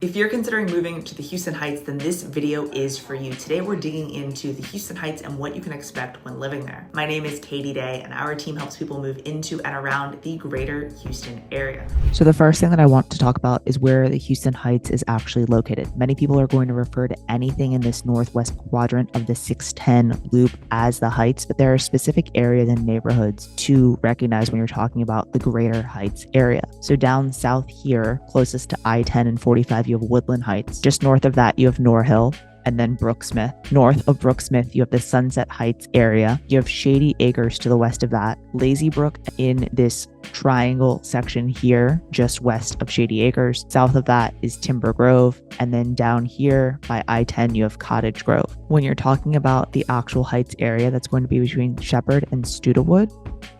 If you're considering moving to the Houston Heights, then this video is for you. Today, we're digging into the Houston Heights and what you can expect when living there. My name is Katie Day, and our team helps people move into and around the greater Houston area. So the first thing that I want to talk about is where the Houston Heights is actually located. Many people are going to refer to anything in this northwest quadrant of the 610 loop as the Heights, but there are specific areas and neighborhoods to recognize when you're talking about the greater Heights area. So down south here, closest to I-10 and 45, you have Woodland Heights. Just north of that, you have Norhill, and then Brooksmith. North of Brooksmith, you have the Sunset Heights area. You have Shady Acres to the west of that. Lazy Brook in this triangle section here, just west of Shady Acres. South of that is Timber Grove. And then down here by I-10, you have Cottage Grove. When you're talking about the actual Heights area, that's going to be between Shepherd and Studewood,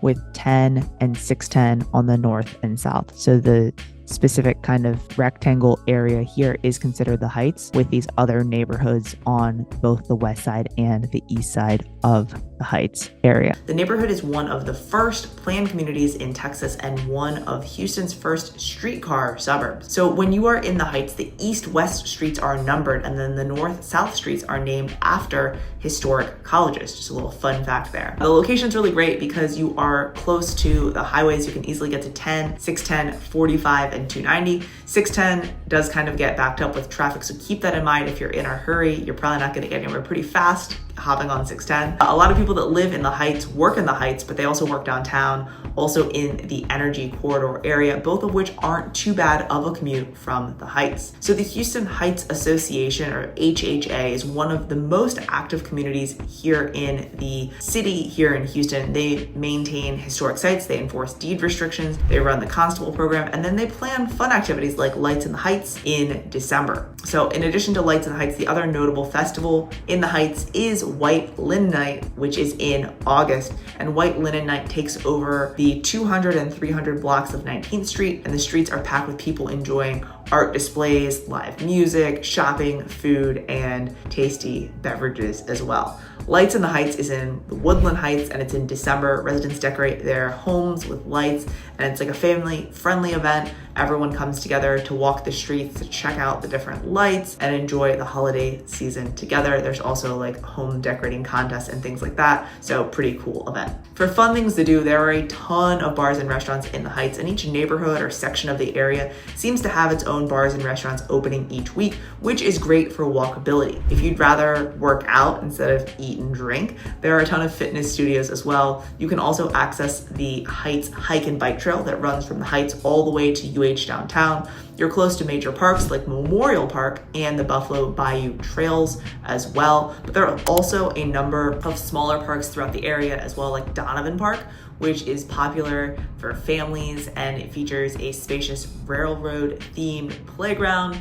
with 10 and 610 on the north and south. So the specific kind of rectangle area here is considered the Heights, with these other neighborhoods on both the west side and the east side of the Heights area. The neighborhood is one of the first planned communities in Texas and one of Houston's first streetcar suburbs. So when you are in the Heights, the east-west streets are numbered, and then the north-south streets are named after historic colleges. Just a little fun fact there. The location's really great because you are close to the highways. You can easily get to 10, 610, 45, and 290. 610 does kind of get backed up with traffic, so keep that in mind. If you're in a hurry, you're probably not going to get anywhere pretty fast hopping on 610. A lot of people that live in the Heights work in the Heights, but they also work downtown, also in the Energy Corridor area, both of which aren't too bad of a commute from the Heights. So the Houston Heights Association, or HHA, is one of the most active communities here in the city, here in Houston. They maintain historic sites, they enforce deed restrictions, they run the constable program, and then they plan fun activities like Lights in the Heights in December. So in addition to Lights in the Heights, the other notable festival in the Heights is White Linen Night, which is in August. And White Linen Night takes over the 200 and 300 blocks of 19th Street, and the streets are packed with people enjoying art displays, live music, shopping, food, and tasty beverages as well. Lights in the Heights is in the Woodland Heights, and it's in December. Residents decorate their homes with lights, and it's like a family-friendly event. Everyone comes together to walk the streets, to check out the different lights, and enjoy the holiday season together. There's also like home decorating contests and things like that, so pretty cool event. For fun things to do, there are a ton of bars and restaurants in the Heights, and each neighborhood or section of the area seems to have its own bars and restaurants opening each week, which is great for walkability. If you'd rather work out instead of eat and drink, there are a ton of fitness studios as well. You can also access the Heights hike and bike trail that runs from the Heights all the way to UH downtown. You're close to major parks like Memorial Park and the Buffalo Bayou Trails as well. But there are also a number of smaller parks throughout the area as well, like Donovan Park, which is popular for families, and it features a spacious railroad themed playground,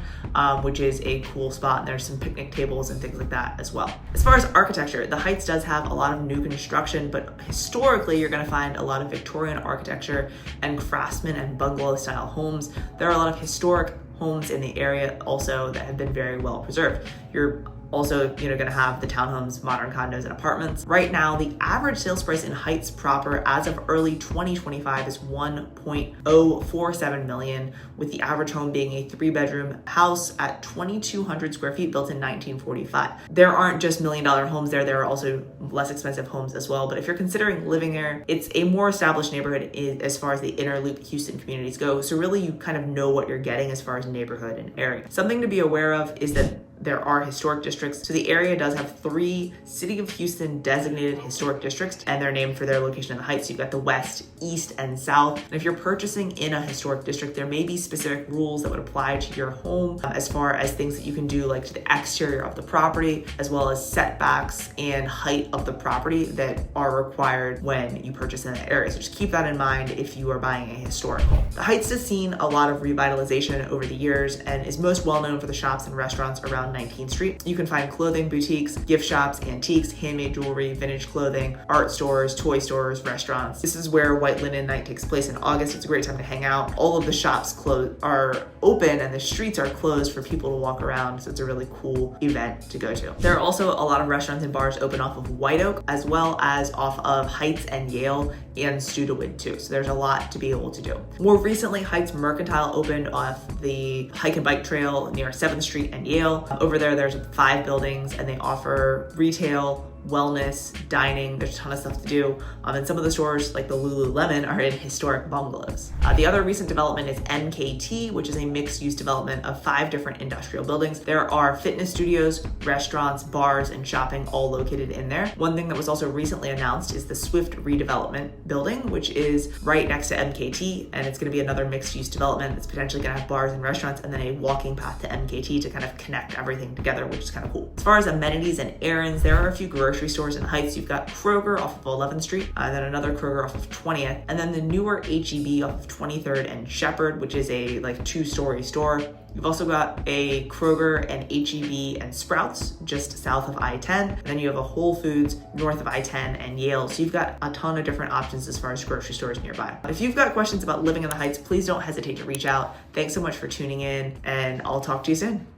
which is a cool spot. And there's some picnic tables and things like that as well. As far as architecture, the Heights does have a lot of new construction, but historically you're gonna find a lot of Victorian architecture and craftsman and bungalow style homes. There are a lot of historic homes in the area also that have been very well preserved. You're also, gonna have the townhomes, modern condos, and apartments. Right now, the average sales price in Heights proper as of early 2025 is $1.047 million, with the average home being a 3-bedroom house at 2,200 square feet built in 1945. There aren't just $1 million homes there. There are also less expensive homes as well. But if you're considering living there, it's a more established neighborhood as far as the inner loop Houston communities go. So really, you kind of know what you're getting as far as neighborhood and area. Something to be aware of is that there are historic districts. So the area does have 3 City of Houston designated historic districts, and they're named for their location in the Heights. So you've got the West, East, and South. And if you're purchasing in a historic district, there may be specific rules that would apply to your home as far as things that you can do like to the exterior of the property, as well as setbacks and height of the property that are required when you purchase in that area. So just keep that in mind if you are buying a historic home. The Heights has seen a lot of revitalization over the years and is most well known for the shops and restaurants around 19th Street. You can find clothing boutiques, gift shops, antiques, handmade jewelry, vintage clothing, art stores, toy stores, restaurants. This is where White Linen Night takes place in August. It's a great time to hang out. All of the shops are open and the streets are closed for people to walk around, so it's a really cool event to go to. There are also a lot of restaurants and bars open off of White Oak, as well as off of Heights and Yale and Studewood too. So there's a lot to be able to do. More recently, Heights Mercantile opened off the hike and bike trail near 7th Street and Yale. Over there's 5 buildings, and they offer retail, wellness, dining. There's a ton of stuff to do. And some of the stores, like the Lululemon, are in historic bungalows. The other recent development is MKT, which is a mixed-use development of 5 different industrial buildings. There are fitness studios, restaurants, bars, and shopping all located in there. One thing that was also recently announced is the Swift redevelopment building, which is right next to MKT, and it's going to be another mixed-use development. It's potentially going to have bars and restaurants, and then a walking path to MKT to kind of connect everything together, which is kind of cool. As far as amenities and errands, there are a few grocery stores in Heights. You've got Kroger off of 11th Street, and then another Kroger off of 20th, and then the newer HEB off of 23rd and Shepherd, which is a 2-story store. You've also got a Kroger and HEB and Sprouts just south of I-10, and then you have a Whole Foods north of I-10 and Yale. So you've got a ton of different options as far as grocery stores nearby. If you've got questions about living in the Heights, please don't hesitate to reach out. Thanks so much for tuning in, and I'll talk to you soon.